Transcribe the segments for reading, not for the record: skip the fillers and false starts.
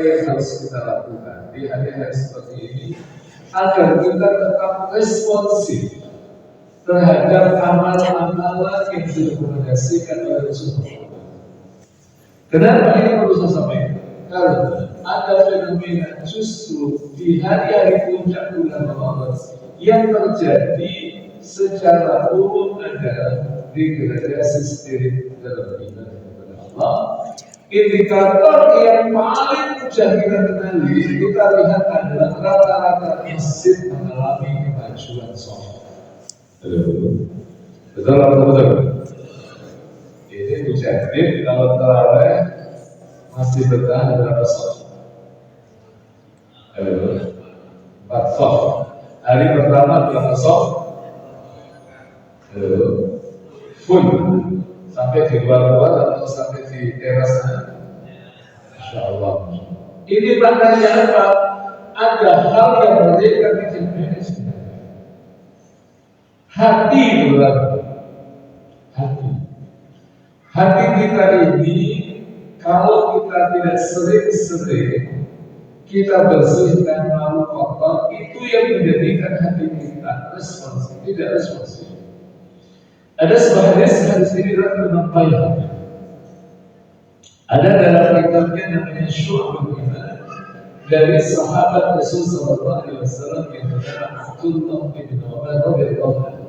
yang harus kita lakukan di hari-hari seperti ini agar kita tetap responsif terhadap amal-amalan yang direkomendasikan oleh Rasulullah. Kenapa ini perlu saya sampaikan? Karena ada fenomena justru di hari-hari puncak bulan Ramadan yang terjadi secara umum adalah degradasi spirit dalam iman kepada Allah. Indikator yang paling mudah kita kenali, kita lihat adalah rata-rata masjid mengalami kemajuan sholat. Betul atau betul? Ini mujahid kalau tarawih masih bertahan berapa sholat? 4 sholat. Hari pertama berapa sholat? Full sampai di luar atau sampai di terasnya. Insya Allah. Ini maknanya apa? Ada hal yang mereka bikin beres. Hati berlaku. Hati kita ini kalau kita tidak sering-sering kita bersihkan malu kotor, itu yang menjadikan hati kita responsif, tidak responsif. Ada sebuah hadis ini bermakna. Ada dalam kitabnya namanya Syu'abul Iman dari sahabat Rasul sallallahu alaihi wasallam yang bernama Abdullah bin Umar radhiyallahu anhu.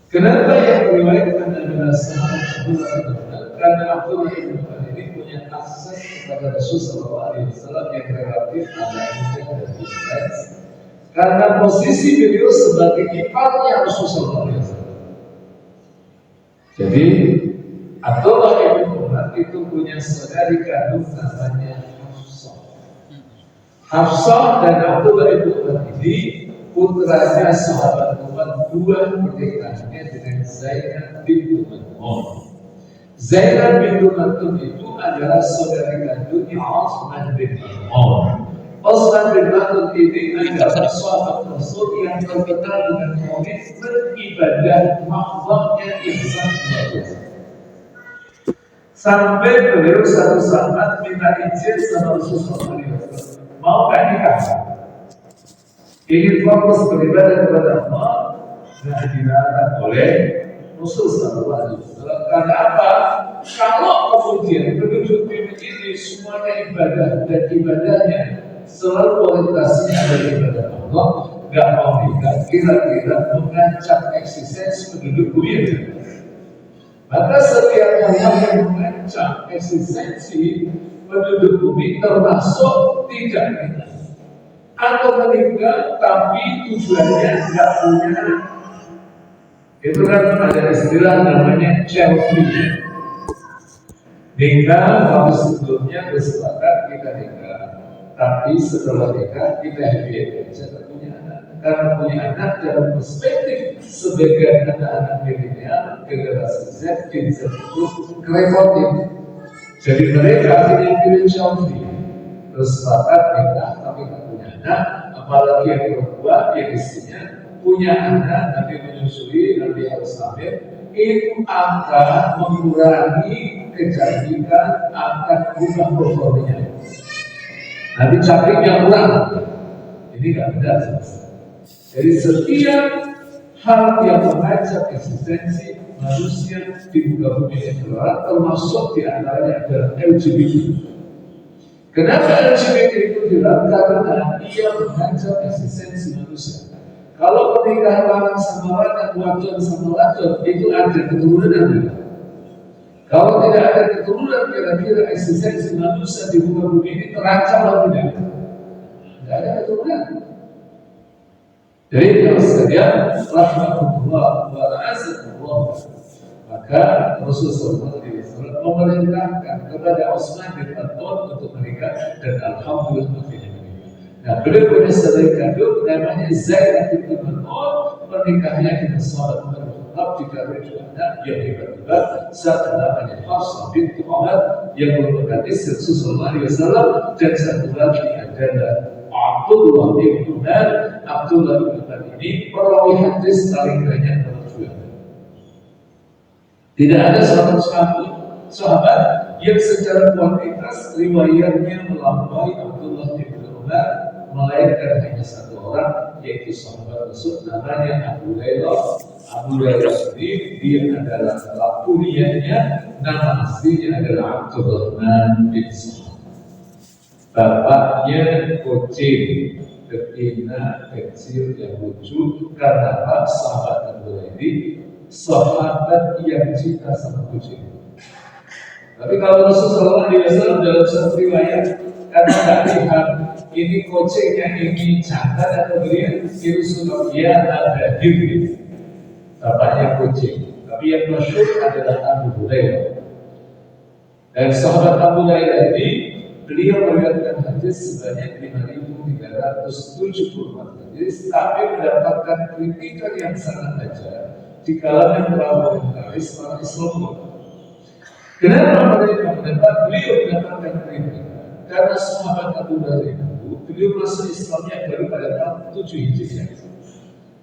Kenapa yang diriwayatkan adalah sahabat Abdullah bin Umar? Karena Abdullah bin Umar ini punya akses kepada Rasul sallallahu alaihi wasallam yang relatif agak mudah dan intens. Karena posisi beliau sebagai iparnya Rasul sallallahu alaihi wasallam. Jadi Abdullah bin Umar itu punya saudari kandung namanya Hafsah. Hafsah dan Abdullah bin Umar ini putranya sahabat Umar, dua pernikahannya dengan Zainab bintu Maktum. Zainab bintu Maktum itu adalah saudari kandungnya Utsman bin Affan. Utsman bin Affan ini adalah sahabat Rasul yang terkenal dengan komitmen ibadah mahdhahnya yang sangat luar biasa. Sampai beliau satu saat minta izin sama Rasulullah SAW, mau gak nikah? Ingin fokus beribadah kepada Allah, dan dilarang oleh Rasulullah SAW. Karena apa? Kalau kemudian penduduk bumi ini semuanya ibadah dan ibadahnya selalu orientasinya adalah ibadah Allah, gak mau nikah, kira-kira mengancam eksistensi penduduk bumi ini. Maka setiap hal yang mengancam eksistensi penduduk bumi termasuk tidak menikah atau menikah tapi tujuannya tidak punya anak. Itu kan ada istilah namanya child free. Nikah kalau sebelumnya bersepakat kita nikah, tapi setelah nikah kita happy aja tak punya anak. Karena punya anak dalam perspektif sebagai anak-anak milenial generasi Z bisa itu kerepotin. Jadi mereka akhirnya pilih child free, terus sepakat nikah tapi tak punya anak, apalagi yang perempuan yang istrinya punya anak nanti menyusui nanti harus hamil, itu akan mengurangi kecantikan, akan berubah performanya. Nanti cantiknya kurang, ini nggak benar. Jadi setiap hal yang mengancam eksistensi manusia di muka bumi ini termasuk di antaranya adalah LGBT. Kenapa LGBT itu dilarang? Karena ia mengancam eksistensi manusia. Kalau pernikahan lanang sama lanang, wadon sama wadon, itu ada keturunan. Kalau tidak ada keturunan, kira-kira eksistensi manusia di muka bumi ini terancam atau tidak? Tidak ada keturunan. Jadi kalau sekalian, rahmatullah wa ra'asakullah, maka Rasulullah SAW memerintahkan kepada Utsman bin Affan untuk menikah dan alhamdulillah tidak menikah. Nah, beliau punya saudari kandung namanya Zainab bintu Maktum, pernikahannya dengan sahabat Umar bin Khattab dikaruniai dua anak yang hebat-hebat. Satu namanya Hafsah bintu Umar yang merupakan istri Rasulullah SAW, dan satu lagi adalah Abdullah bin Umar. Abdullah bin Umar ini perawi hadis paling banyak menunjukkan. Tidak ada sahabat yang secara kuantitas riwayatnya melampaui Abdullah bin Umar, melainkan hanya satu orang, yaitu sahabat Rasul namanya Abu Hurairah. Abu Hurairah ini dia adalah kunyahnya, nama aslinya adalah Abdurrahman bin Sa'ad. Bapaknya kucing, betina kecil yang lucu. Karena apa? Sahabat Abu Hurairah ini sahabat yang cinta sama kucing. Tapi kalau Rasulullah SAW dalam satu riwayat kata tak lihat ini kucingnya ini jantan atau dia Rasulullah dia ada diri bapaknya kucing. Tapi yang masyhur adalah Abu Hurairah. Dan sahabat Abu Hurairah ini beliau meriwayatkan hadis sebanyak 5.374 hadis, tapi mendapatkan kritikan yang sangat tajam di kalangan para komentaris para Islam. Kenapa mereka mendapat beliau mendapatkan kritikan? Karena sahabat Abu Hurairah itu beliau masuk Islamnya baru pada tahun 7 Hijriah.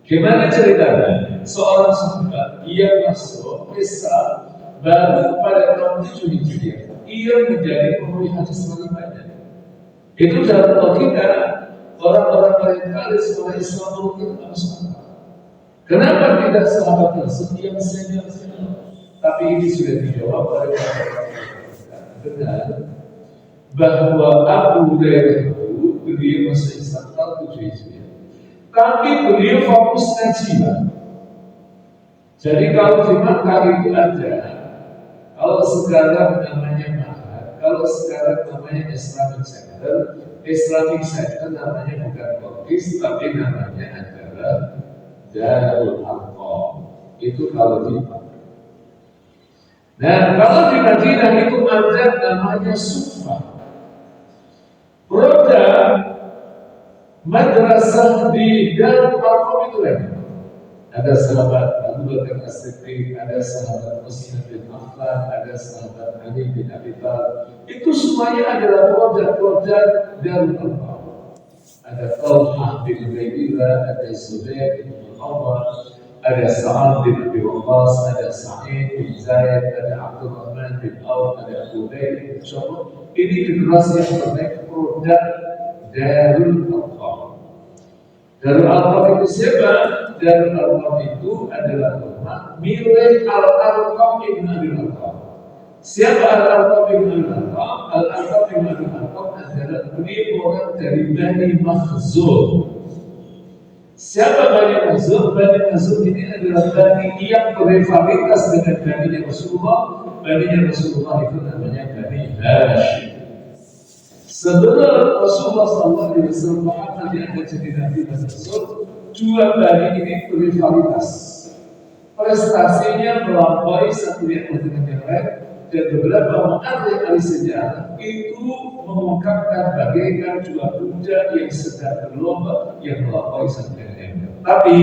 Gimana ceritanya? Seorang sahabat ia masuk Islam baru pada tahun 7 Hijriah. Ia menjadi pemulih hadis paling banyak. Itu dalam logika orang-orang orientalis orang Islam mungkin masuk akal. Kenapa tidak sahabat Rasul yang senior? Tapi ini sudah dijawab oleh benar bahwa Abu Hurairah itu beliau masuk Islam tahun 7 Hijriah. Tapi beliau fokus ngaji. Jadi kalau di Makkah itu ada, kalau sekarang namanya Makkah, kalau sekarang namanya Islamic Center namanya bukan Kokis, tapi namanya adalah Darul Arqam. Itu kalau di Makkah. Nah, kalau di Madinah itu ada namanya Sufa. Roda madrasah di Darul Arqam itu lagi. Ada sahabat Abu Bakar As-Siddiq, ada sahabat Utsman bin Affan, ada sahabat Ali bin Abi Thalib. Itu semuanya adalah roda-roda Darul Arqam. Ada Talha bin Ubaidillah, ada Zubair bin Awwal, ada Sa'ad bin Abi Waqqas, ada Sa'id bin Zaid, ada Abdurrahman bin Auf, ada Abu Bakar bin Syu'bah. Ini generasi yang terbaik produk Darul Arqam. Darul Arqam itu siapa? Darul Arqam itu adalah rumah milik Al-Arqam ibn Abi Arqam. Siapa Al-Arqam ibn Abi Arqam? Al-Arqam ibn Abi Arqam adalah beliau orang dari Bani Makhzum. Siapa Bani Makhzum? Bani Makhzum ini adalah Bani yang berrivalitas dengan Bani Rasulullah. Bani Rasulullah itu namanya Bani Hashim. Sebelum Rasulullah SAW Muhammad diangkat jadi Nabi dan Rasul, dua Bani ini berrivalitas. Prestasinya melampaui satu yang dengan yang lain, dan beberapa ahli sejarah itu mengungkapkan bagaikan dua kuda yang sedang berlomba yang melampaui satu yang lain. Tapi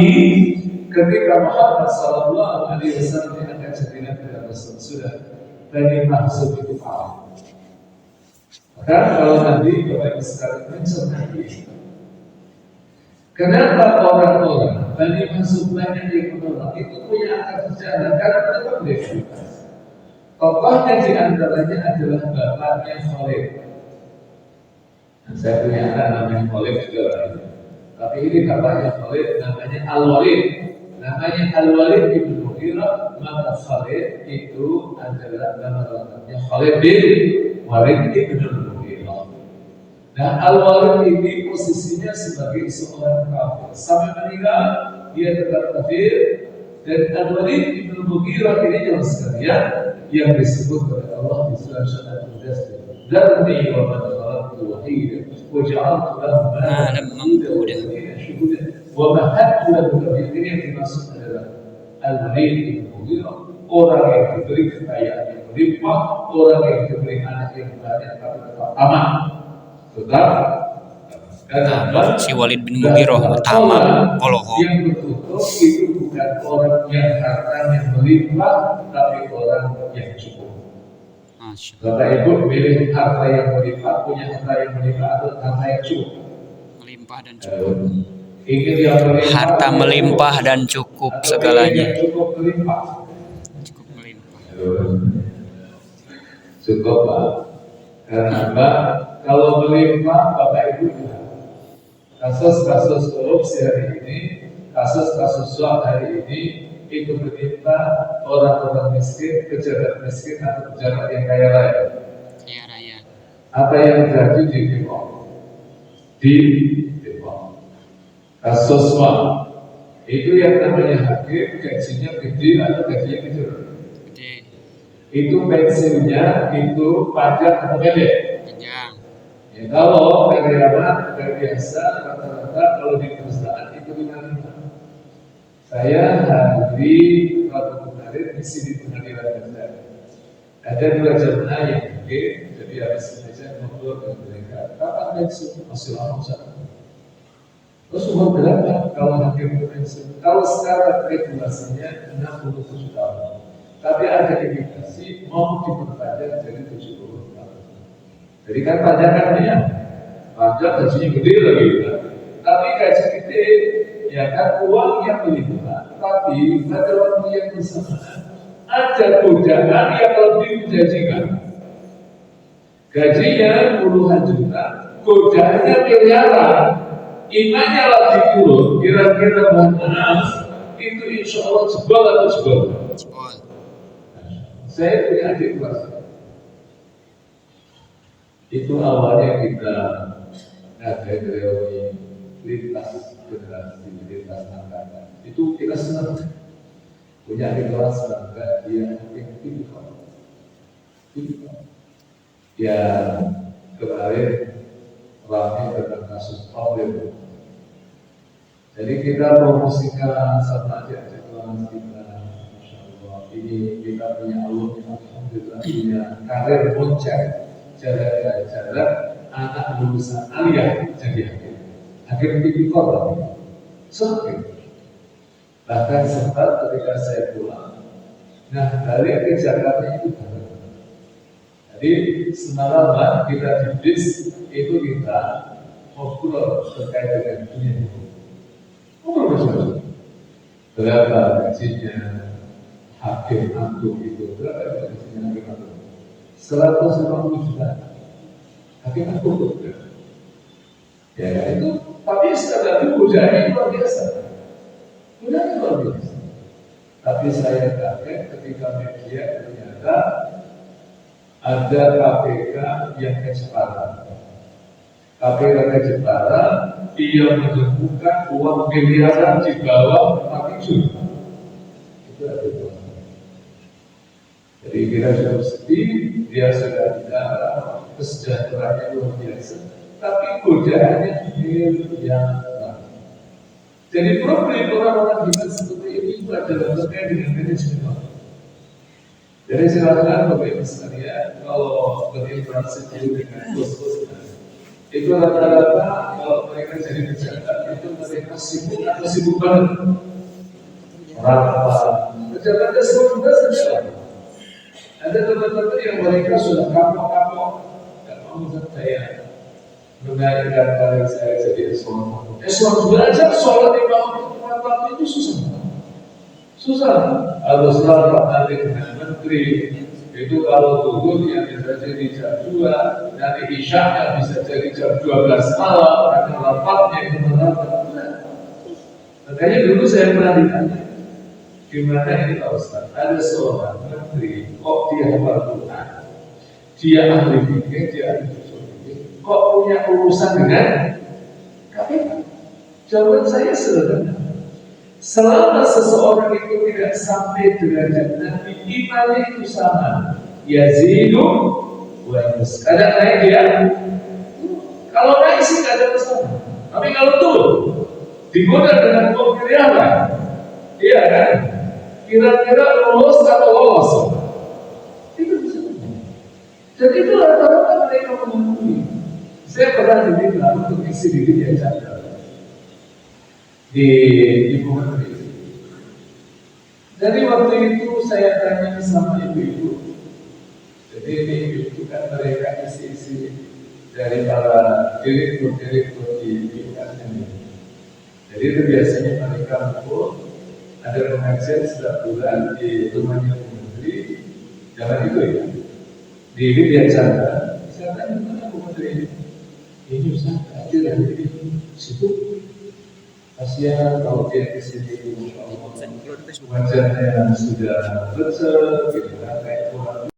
ketika Muhammad SAW diangkat jadi Nabi dan Rasul, sudah Bani Makhzum itu kalah. Maka kalau nanti Bapak Ibu sekalian mencermati, kenapa orang-orang Bani Makhzum banyak yang menolak itu punya akar sejarah? Karena mereka berikhtiar. Tokohnya di antaranya adalah bapaknya Khalid. Dan saya punya anak namanya Khalid juga. Tapi ini bapaknya Khalid namanya Al-Walid. Namanya Al-Walid bin Mughirah. Maka Khalid itu adalah nama lengkapnya Khalid bin Walid bin Mughirah. Nah, Al-Walid ini posisinya sebagai seorang kafir. Sampai meninggal dia tetap kafir. Dan Al-Walid bin Mughirah ini jelas sekalian yang disebut oleh Allah di surah Al-Mudaththir. Dzarni wa man khalaqtu wahidan wa ja'altu lahu malan mamdudan wa mahattu lahu rizqan. Yang dimaksud adalah Al-Walid bin Mughirah, orang yang diberi kekayaan yang berlimpah, orang yang diberi anak yang banyak tapi tetap aman. Tetap karena si Walid bin Mughirah tamak qoloho. Yang bertutur itu bukan orang yang hartanya melimpah, tapi orang yang cukup. Bapak Ibu pilih harta yang melimpah, punya harta yang melimpah atau harta yang cukup? Melimpah dan cukup. Ingin yang melimpah, harta melimpah dan cukup segalanya. Cukup melimpah. Cukup melimpah. Cukup Pak. Kenapa? Kalau melimpah Bapak Ibu kasus-kasus korupsi hari ini, kasus-kasus suap hari ini itu menimpa orang-orang miskin, pejabat miskin atau pejabat yang kaya raya. Kaya raya. Apa yang terjadi di Depok? Di Depok. Kasus suap itu yang namanya hakim gajinya gede atau gajinya kecil. Gede. Itu pensiunnya itu panjang atau pendek? Panjang. Ya, kalau karyawan biasa rata-rata kalau di perusahaan itu 55. Saya hari Rabu kemarin isi di pengadilan negeri. Ada 2 jemaah yang mungkin jadi habis saja ngobrol dengan mereka. Kapan pensiun? Masih lama sana. Terus umur berapa kalau hakim pensiun? Kalau sekarang regulasinya 67 tahun. Tapi ada indikasi mau diperpanjang jadi 70 tahun. Jadi kan panjangannya panjang gajinya gede lagi kan? Tapi gaji gede ya kan uang yang melimpah, tapi pada waktu yang bersamaan ada godaan yang lebih menjanjikan. Gajinya puluhan juta, godaannya miliaran, imannya lagi turun, kira-kira mohon maaf, itu insya Allah jebol atau jebol? Jebol. Saya punya adik kelas. Itu awalnya kita ngadain reuni lintas generasi, lintas angkatan. Itu kita senang punya adik kelas bangga dia yang pintar. Ya kemarin ramai tentang kasus problem. Jadi kita promosikan sama adik-adik kelas kita. Masya Allah, ini kita punya alumni alhamdulillah punya karir muncak. Jalan-jalan anak lulusan aliyah jadi hakim tipikor lagi sering. Bahkan sempat ketika saya pulang, nah balik ke Jakarta itu bareng. Jadi semalaman kita di bis itu kita ngobrol terkait dengan dunia itu. Ngobrol bersama. Berapa gajinya hakim antum itu? Berapa gajinya hakim antum? 150 juta. Hakim antum ya itu, tapi sekadar itu godaannya luar biasa. Godaannya luar biasa. Tapi saya kaget ketika media ternyata ada KPK yang ke Jepara. KPK ke Jepara, dia menemukan uang miliaran di bawah Pakijun. Itu ada uang. Jadi kita sudah sedih, dia sudah bicara, kesejahteraannya luar biasa. Tapi godaannya miliaran. Jadi problem orang-orang kita seperti ini itu adalah terkait dengan manajemen. Jadi silakan Bapak Ibu sekalian, kalau berinteraksi dengan bos-bos itu rata-rata kalau mereka jadi pejabat itu mereka sibuk atau sibuk banget. Orang pejabatnya sibuk juga saja. Ada teman-teman yang mereka sudah kapok-kapok, nggak mau saya menaikkan karir saya jadi eselon. Eselon juga aja sholat di bawah waktu itu susah. Harus rapat nanti dengan menteri. Itu kalau turun yang bisa jadi jam 2, nanti isyaknya bisa jadi jam 12 malam karena rapatnya itu menantang. Makanya dulu saya pernah ditanya, gimana ini Pak Ustaz? Ada seorang menteri, kok dia hafal Quran, dia ahli fikih, dia ahli usul fikih, kok punya urusan dengan KPK? Jawaban saya sederhana. Selama seseorang itu tidak sampai derajat Nabi, imannya itu sama. Yazidu wa yanqus. Kadang naik dia. Kalau naik sih tidak ada masalah. Tapi kalau turun, digoda dengan pemilihan, iya kan? Kira-kira lolos atau lolos? Itu bisa. Dan itu rata-rata mereka mengakui. Saya pernah diminta untuk isi diri yang jaga di Ibu Menteri. Jadi waktu itu saya tanya sama ibu-ibu. Jadi ini ibu kan mereka isi-isi dari para direktur-direktur di BUMN ini. Jadi itu biasanya mereka ngumpul, ada pengajian setiap bulan di rumahnya Ibu Menteri. Jangan itu ya. di Widya Chandra, saya tanya mana Bu Menteri ini Ustaz, aja dari situ kasihan kalau dia ke sini, wajahnya sudah lecet, gitu kan, kayak kurang